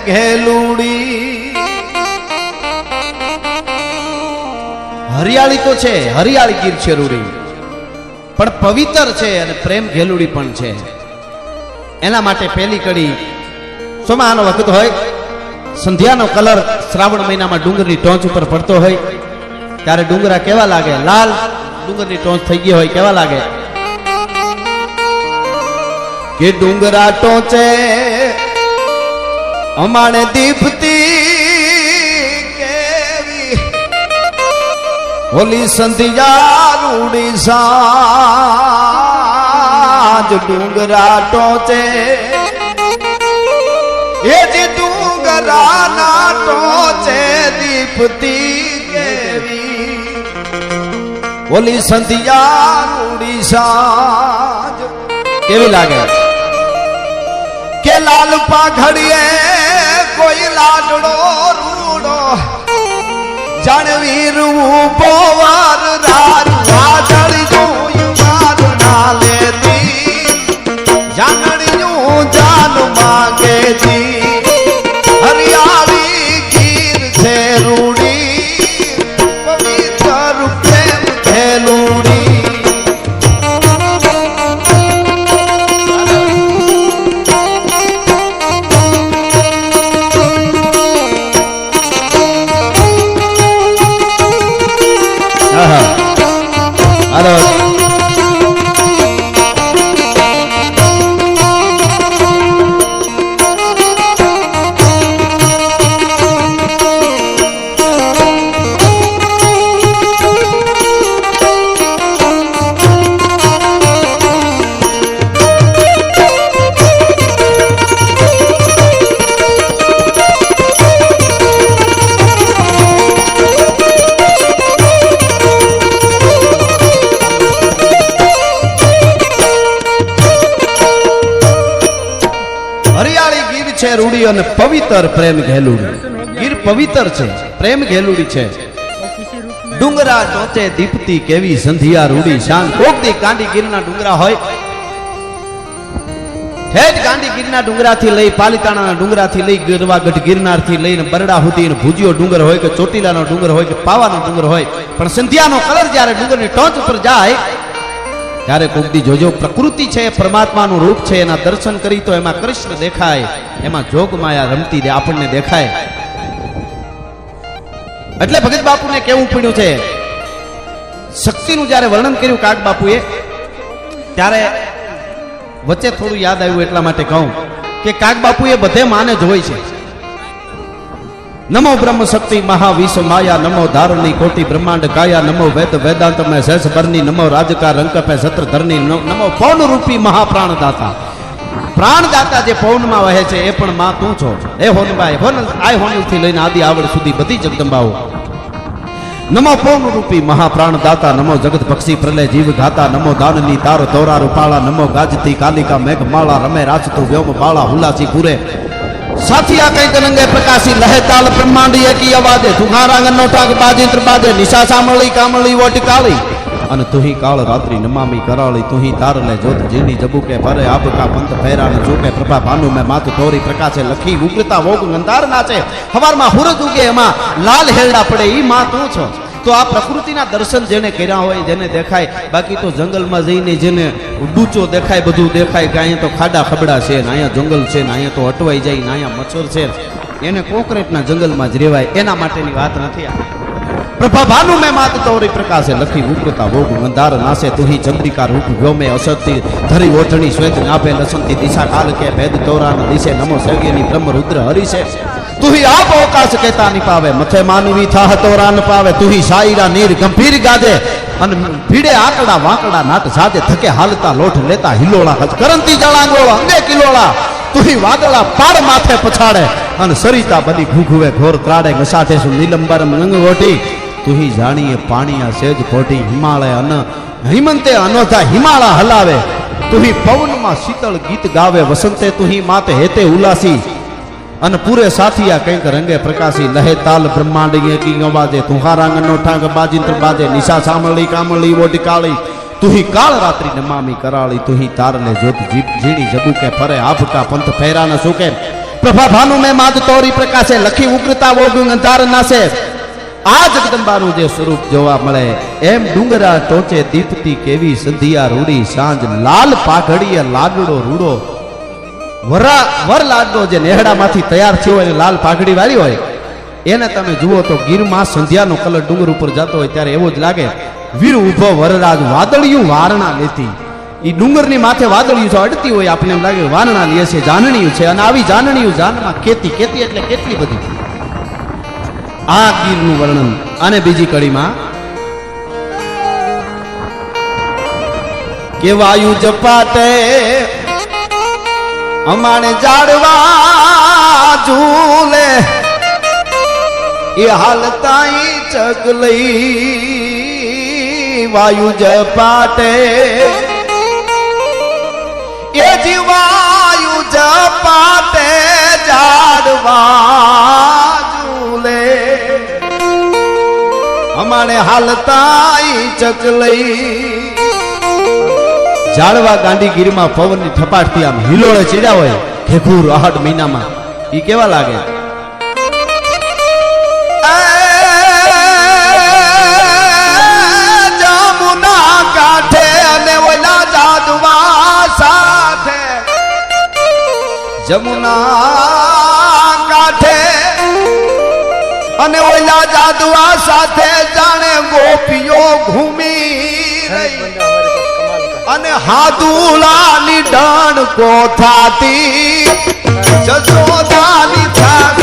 ઘેલુડી. હરિયાળી તો છે, હરિયાળી ગીર છે રૂડી, પણ પવિત્ર છે અને પ્રેમ ઘેલુડી પણ છે. એના માટે પહેલી કડી સોમાનો વખત હોય, સંધ્યાનો કલર શ્રાવણ મહિનામાં ડુંગરની ટોચ ઉપર પડતો હોય ત્યારે ડુંગરા કેવા લાગે, લાલ ડુંગરની ટોચ થઈ ગઈ હોય કેવા લાગે કે ડુંગરા ટોચે અમાણે દીપતી કેવી હોલી સંધ્યા રૂડી સાંજ. ડુંગરા ટોચે એ જે ડુંગરા ના ટોચે દીપતી કેવી હોલી સંધ્યા રૂડી સાંજ. કેવી લાગે કે લાલ પાઘડીએ કોઈ લાડડો રૂડો જાણવી રૂપો વાર રાજ વાદળી જોયું માર ના લેતી જાનણીયું જાન માંગે જી. હરિયાળી ગીર છે રૂડી પવિત્ર પ્રેમ ઘેલુડી. છે રૂડી અને પવિત્ર પ્રેમ ઘેલુડી. ગીર પવિત્ર છે, પ્રેમ ઘેલુડી છે. ડુંગરા ટોચે દીપતી કેવી સંધિયા રૂડી શાન. કોકદી ગાંડી ગીરના ડુંગરા હોય, ઠેઠ ગાંડી ગીરના ડુંગરાથી લઈ પાલિતાણાના ડુંગરાથી લઈ ગરવાગઢ ગિરનારથી લઈને બરડા સુધી ભુજીયો ડુંગર હોય કે ચોટીલાનો ડુંગર હોય કે પાવાનો ડુંગર હોય, પણ સંધ્યાનો કલર જ્યારે ડુંગરની ટોચ ઉપર જાય ત્યારે કોકદી જોજો પ્રકૃતિ છે, પરમાત્માનું રૂપ છે, એના દર્શન કરી તો એમાં કૃષ્ણ દેખાય, એમાં જોગ માયા રમતી આપણને દેખાય. એટલે ભગત બાપુને કેવું પડ્યું છે, શક્તિનું જ્યારે વર્ણન કર્યું કાગ બાપુએ ત્યારે વચ્ચે થોડું યાદ આવ્યું એટલા માટે કહું કે કાગ બાપુએ બધે માને જ હોય છે. નમો બ્રહ્મ શક્તિ મહાવિશ્વ માયા, નમો ધારણી કોટી બ્રહ્માંડ કાયા, નમો વેદ વેદાંત મેં શેષ ભરની, નમો રાજકા રંક પે સત્ર ધરની, નમો પૌન રૂપી મહાપ્રાણ દાતા. પ્રાણ દાતા જે પૌનમાં વહે છે એ પણ માં તું છો. હે હોનબાઈ, હોનલ આય હોનલ થી લઈને આદિ આવડ સુધી બધી જગદંબાઓ. નમો પૌન રૂપી મહાપ્રાણ દાતા, નમો જગત પક્ષી પ્રલય જીવ ઘાતા, નમો દાનની તાર તોરા રૂપાળા, નમો ગાજતી કાલિકા મેઘ માળા, રમે રાચતું વ્યોમ બાળા હુલાસી પૂરે સાથિયા કઈ તરંગે પ્રકાશી લહે તાલ બ્રહ્માંડી એકી અવાજે, તુહારાંગન નો ટાક બાજિત્ર બાજે, નિશા સામળી કામળી વોટ કાળી, અને તુહી કાળ રાત્રિ નમામી કરાળી, તુહી તારલે જોત જીની જબુકે ભરે આબકા પંથ ફેરાને જોકે પ્રભા ભાનુ મેં માથ તોરી પ્રકાશે લખી ઉગ્રતા વોગ અંધાર નાચે, હવારમાં હુરજ ઉગે એમાં લાલ હેરડા પડે, ઈ માં તું છો. તો આ પ્રકૃતિના દર્શન જેને કર્યા હોય, જેને દેખાય, બાકી તો જંગલમાં જઈને જેને ડૂચો દેખાય, બધું દેખાય કે અહીંયા તો ખાડા ખબડા છે ને અહીંયા જંગલ છે ને અહીંયા તો અટવાઈ જાય ને અહીંયા મચ્છર છે, એને કોન્ક્રીટના જંગલમાં જ રહેવાય, એના માટેની વાત નથી આ. પ્રભા ભાનુ મેં માત તોરી પ્રકાશે લખી ઉગ્રતા ભોગ અંધાર નાશે, તુહી ચંદ્રિકા રૂપ વ્યોમે અસરતી ધરી ઓઠણી શ્વેત નાભે લસનતી દિશા કાલ કે ભેદ તોરાન દિશે, નમો સર્ગેની બ્રહ્મ રુદ્ર હરિશે, તુહી આપ અવકાશ કહેતા ની પાવે, મથે માનવી થાહ તોરાન પાવે, તુહી શાયરા નીર ગંભીર ગાજે, અને ભીડે આકડા વાંકડા નાટ સાજે, થકે હાલતા લોઠ લેતા હિલોળા હજ કરંતી જળાંગોળા અંગે કિલોળા, તુહી વાદળા પાડ માથે પછાડે, અને સરિતા બની ઘૂઘુવે ઘોર ત્રાડે, ઘસાઠે સુ નીલંબરમ અંગવોટી, તુહી જાણીએ પાણીયા સેજ પોટી, હિમાલય અન હિમંતે અનોધા હિમાળા હલાવે, તુહી પવનમાં શીતળ ગીત ગાવે, વસંતે તુહી માતે હેતે ઉલાસી, અને પૂરે સાથિયા કંઈક રંગે પ્રકાશી, લહે તાલ બ્રહ્માંડી એકી અવાજે, તુહારાંગનો ઠાંગ બાજિંત્ર બાજે, નિશા સામળી કામળી વોટી કાળી, તુહી કાળ રાત્રિ નમામી કરાળી, તુહી તારલે જોત જીપ ઝીણી જબુકે ફરે આભકા પંથ ફેરા ન સુકે, પ્રભા ભાનુ મેં માદ તોરી પ્રકાશે લખી ઉગ્રતા ઓગું અંધાર નાશે આ જગદંબાનું જે સ્વરૂપ જોવા મળે એમ ડુંગરા ટોચે દીપતી કેવી સંધિયા રૂડી સાંજ લાલ પાઘડીએ લાડડો રૂડો વર લાડડો જે નેહડામાંથી તૈયાર થયો હોય લાલ પાઘડી વાળી હોય એને તમે જુઓ તો ગીરમાં સંધ્યાનો કલર ડુંગર ઉપર જતો હોય ત્યારે એવો જ લાગે વીર ઉભો વરરાજ વાદળિયું વારણા લેતી ઈ ડુંગરની માથે વાદળિયું જો અડતી હોય આપણે એમ લાગે વારણા લે છે જાનણીયું છે અને આવી જાનણીયું જાનમાં કેતી કેતી એટલે કેટલી બધી આ ગીરનું વર્ણન અને બીજી કડીમાં કે વાયુ જપાટે અમાણે જાડવા ઝૂલે એ હાલતાઈ ચગલઈ વાયુ જપાટે એ જીવાયુ જપાટે જાડવા ઝૂલે અમાણે હાલતાઈ ચગલઈ જાળવા ગાંધીગીરીમાં પવનની ઠપાટથી આમ હિલોળે ચડ્યા હોય ઘેઘુર આહટ મહિનામાં ઈ કેવા લાગે જમુના કાંઠે અને ઓલા જાદવા સાથે જમુના કાંઠે અને ઓલા જાદવા સાથે જાણે ગોપીઓ ઘૂમી રહી અને હાદુલાની ડણ કોથાતી જસોદાની થાક